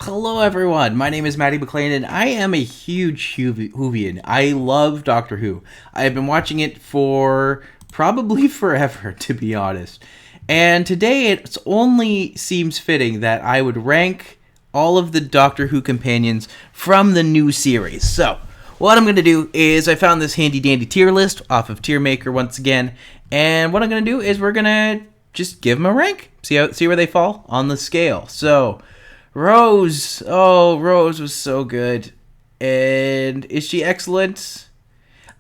Hello, everyone. My name is Matti McLean, and I am a huge Whovian. I love Doctor Who. I have been watching it for probably forever, to be honest. And today it only seems fitting that I would rank all of the Doctor Who companions from the new series. So, what I'm going to do is I found this handy dandy tier list off of Tier Maker once again. And what I'm going to do is we're going to just give them a rank. See where they fall on the scale. So, Rose. Oh, Rose was so good. And is she excellent?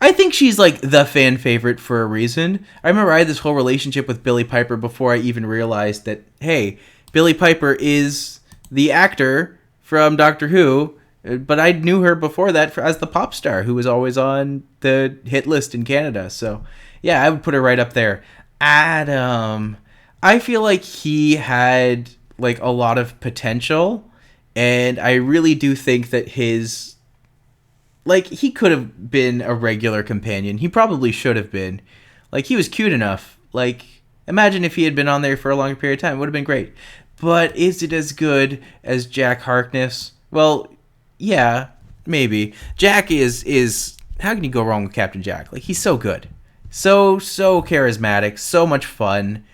I think she's like the fan favorite for a reason. I remember I had this whole relationship with Billie Piper before I even realized that, hey, Billie Piper is the actor from Doctor Who, but I knew her before that as the pop star who was always on the hit list in Canada. So, yeah, I would put her right up there. Adam. I feel like he had like a lot of potential, and I really do think that he could have been a regular companion. He probably should have been. Like, he was cute enough. Like, imagine if he had been on there for a longer period of time. It would have been great. But is it as good as Jack Harkness? Well, yeah, maybe. Jack is how can you go wrong with Captain Jack? Like, he's so good. So charismatic, so much fun.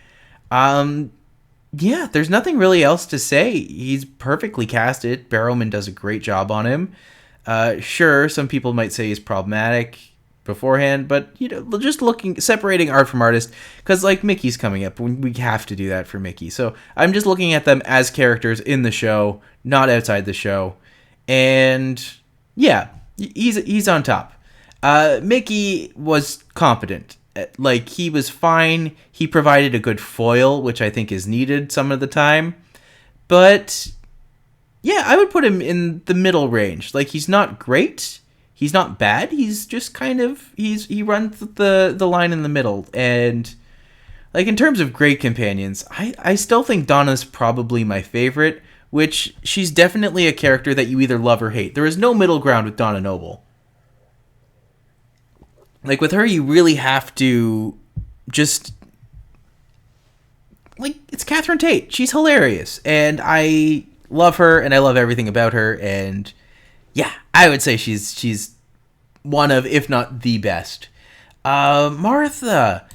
Yeah, there's nothing really else to say. He's perfectly casted. Barrowman does a great job on him. Sure, some people might say he's problematic beforehand, but just separating art from artist, because like Mickey's coming up, we have to do that for Mickey. So I'm just looking at them as characters in the show, not outside the show, and yeah, he's on top. Mickey was competent. Like, he was fine. He provided a good foil, which I think is needed some of the time. But yeah, I would put him in the middle range. Like, he's not great. He's not bad. He's just kind of he runs the line in the middle. And like, in terms of great companions, I still think Donna's probably my favorite, which she's definitely a character that you either love or hate. There is no middle ground with Donna Noble. Like, with her, you really have to just, like, it's Catherine Tate. She's hilarious. And I love her, and I love everything about her. And, yeah, I would say she's one of, if not the best. Martha.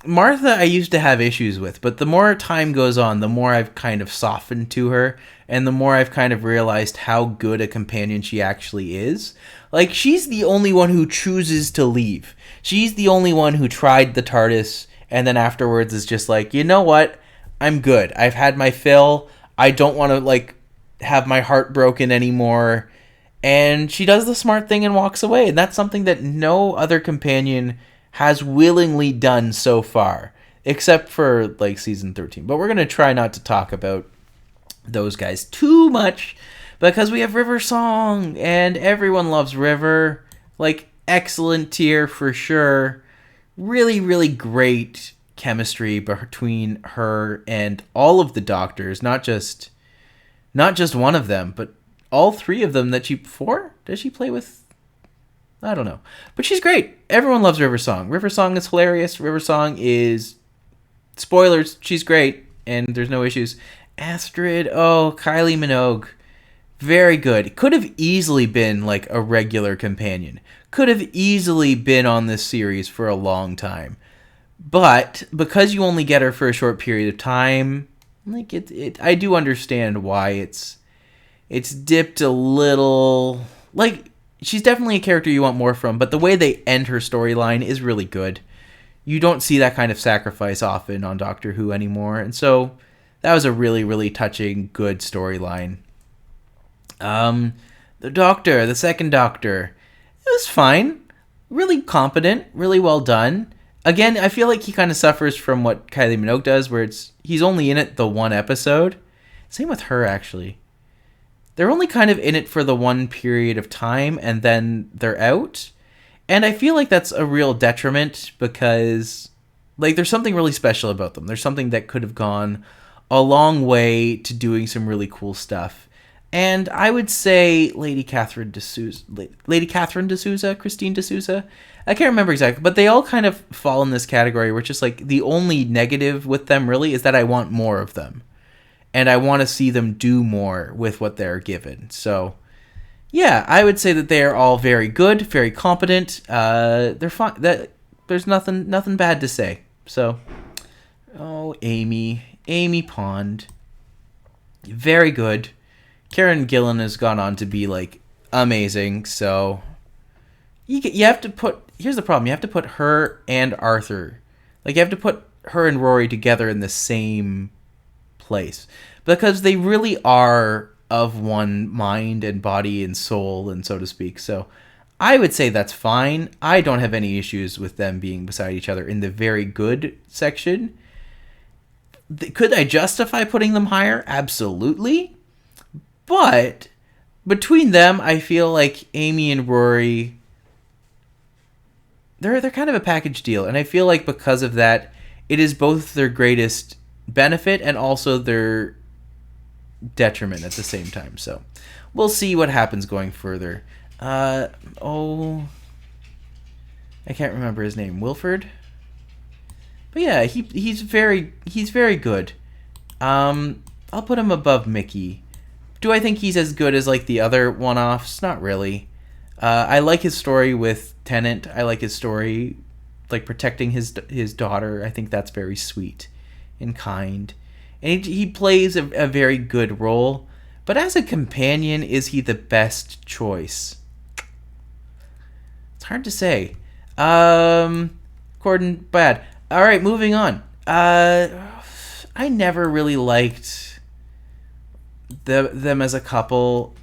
Martha I used to have issues with, but the more time goes on, the more I've kind of softened to her, and the more I've kind of realized how good a companion she actually is. Like, she's the only one who chooses to leave. She's the only one who tried the TARDIS, and then afterwards is just like, you know what? I'm good. I've had my fill. I don't want to, like, have my heart broken anymore. And she does the smart thing and walks away, and that's something that no other companion has willingly done so far, except for like season 13. But we're going to try not to talk about those guys too much, because we have River Song, and everyone loves River. Like, excellent tier for sure. Really, really great chemistry between her and all of the Doctors, not just one of them, but all three of them. Does she play with? I don't know. But she's great. Everyone loves River Song. River Song is hilarious. River Song is... Spoilers, she's great. And there's no issues. Astrid, Kylie Minogue. Very good. Could have easily been like a regular companion. Could have easily been on this series for a long time. But because you only get her for a short period of time, like I do understand why it's dipped a little. Like, she's definitely a character you want more from, but the way they end her storyline is really good. You don't see that kind of sacrifice often on Doctor Who anymore, and so that was a really, really touching, good storyline. The second Doctor, it was fine. Really competent, really well done. Again, I feel like he kind of suffers from what Kylie Minogue does, where he's only in it the one episode. Same with her, actually. They're only kind of in it for the one period of time, and then they're out. And I feel like that's a real detriment, because like, there's something really special about them. There's something that could have gone a long way to doing some really cool stuff. And I would say Lady Catherine D'Souza, Christine D'Souza. I can't remember exactly, but they all kind of fall in this category where it's just like the only negative with them really is that I want more of them. and I want to see them do more with what they're given. So, yeah, I would say that they are all very good, very competent. They're fine. There's nothing bad to say. So, Amy Pond, very good. Karen Gillan has gone on to be like amazing. So, you have to put. Here's the problem: you have to put her and Arthur, like you have to put her and Rory together in the same place, because they really are of one mind and body and soul, and so to speak. So I would say that's fine. I don't have any issues with them being beside each other in the very good section. Could I justify putting them higher? Absolutely. But between them, I feel like Amy and Rory, they're kind of a package deal, and I feel like because of that, it is both their greatest benefit and also their detriment at the same time. So we'll see what happens going further. I can't remember his name. Wilford? But yeah, he's very good. I'll put him above Mickey. Do I think he's as good as like the other one-offs? Not really. I like his story with Tennant. I like his story like protecting his daughter. I think that's very sweet and kind. And he plays a very good role. But as a companion, is he the best choice? It's hard to say. Corden, bad. All right, moving on. I never really liked them as a couple,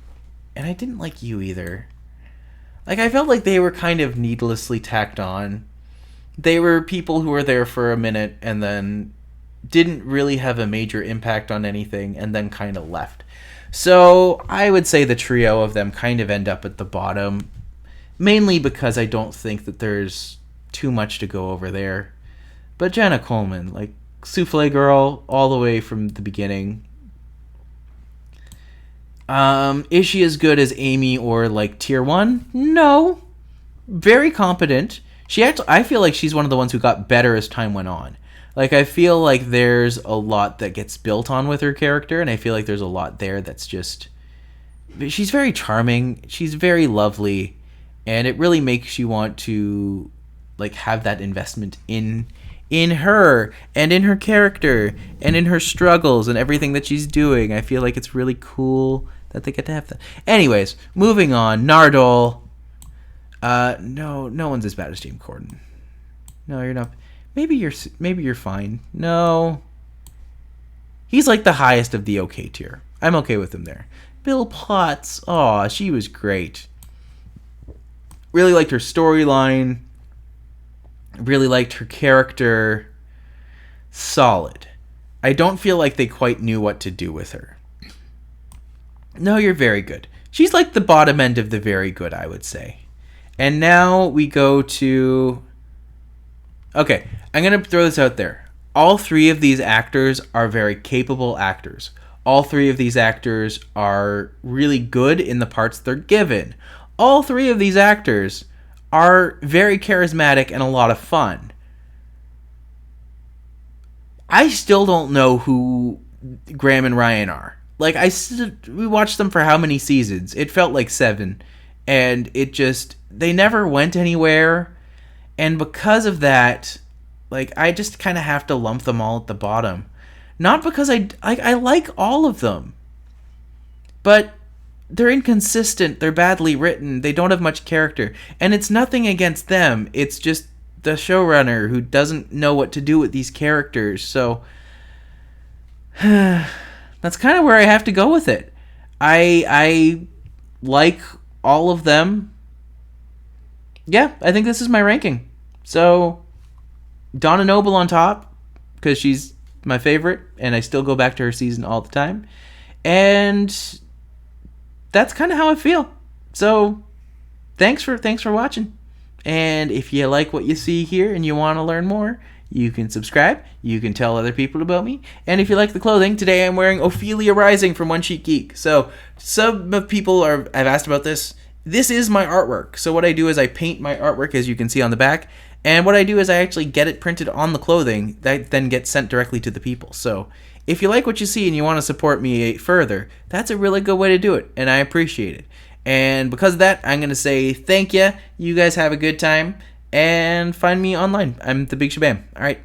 and I didn't like you either. Like, I felt like they were kind of needlessly tacked on. They were people who were there for a minute and then didn't really have a major impact on anything and then kind of left. So I would say the trio of them kind of end up at the bottom, mainly because I don't think that there's too much to go over there. But Jenna Coleman, like Souffle Girl all the way from the beginning. Is she as good as Amy or like Tier 1? No. Very competent. I feel like she's one of the ones who got better as time went on. Like, I feel like there's a lot that gets built on with her character, and I feel like there's a lot there that's just... She's very charming, she's very lovely, and it really makes you want to, like, have that investment in her, and in her character, and in her struggles, and everything that she's doing. I feel like it's really cool that they get to have that. Anyways, moving on. Nardole. No one's as bad as James Corden. No, you're not... Maybe you're fine. No. He's like the highest of the okay tier. I'm okay with him there. Bill Potts. Aw, she was great. Really liked her storyline. Really liked her character. Solid. I don't feel like they quite knew what to do with her. No, you're very good. She's like the bottom end of the very good, I would say. And now we go to... Okay, I'm going to throw this out there. All three of these actors are very capable actors. All three of these actors are really good in the parts they're given. All three of these actors are very charismatic and a lot of fun. I still don't know who Graham and Ryan are. Like, we watched them for how many seasons? It felt like 7. And they never went anywhere. And because of that, like, I just kind of have to lump them all at the bottom. Not because I like all of them. But they're inconsistent, they're badly written, they don't have much character. And it's nothing against them, it's just the showrunner who doesn't know what to do with these characters. So, that's kind of where I have to go with it. I like all of them. Yeah, I think this is my ranking. So, Donna Noble on top, because she's my favorite, and I still go back to her season all the time. And that's kind of how I feel. So, thanks for watching. And if you like what you see here and you want to learn more, you can subscribe. You can tell other people about me. And if you like the clothing, today I'm wearing Ophelia Rising from One Sheet Geek. So, some people have asked about this. This is my artwork. So what I do is I paint my artwork, as you can see on the back, and what I do is I actually get it printed on the clothing that then gets sent directly to the people. So If you like what you see and you want to support me further, that's a really good way to do it, and I appreciate it. And because of that, I'm going to say thank you. You guys have a good time, and find me online. I'm the Big Shabam. All right.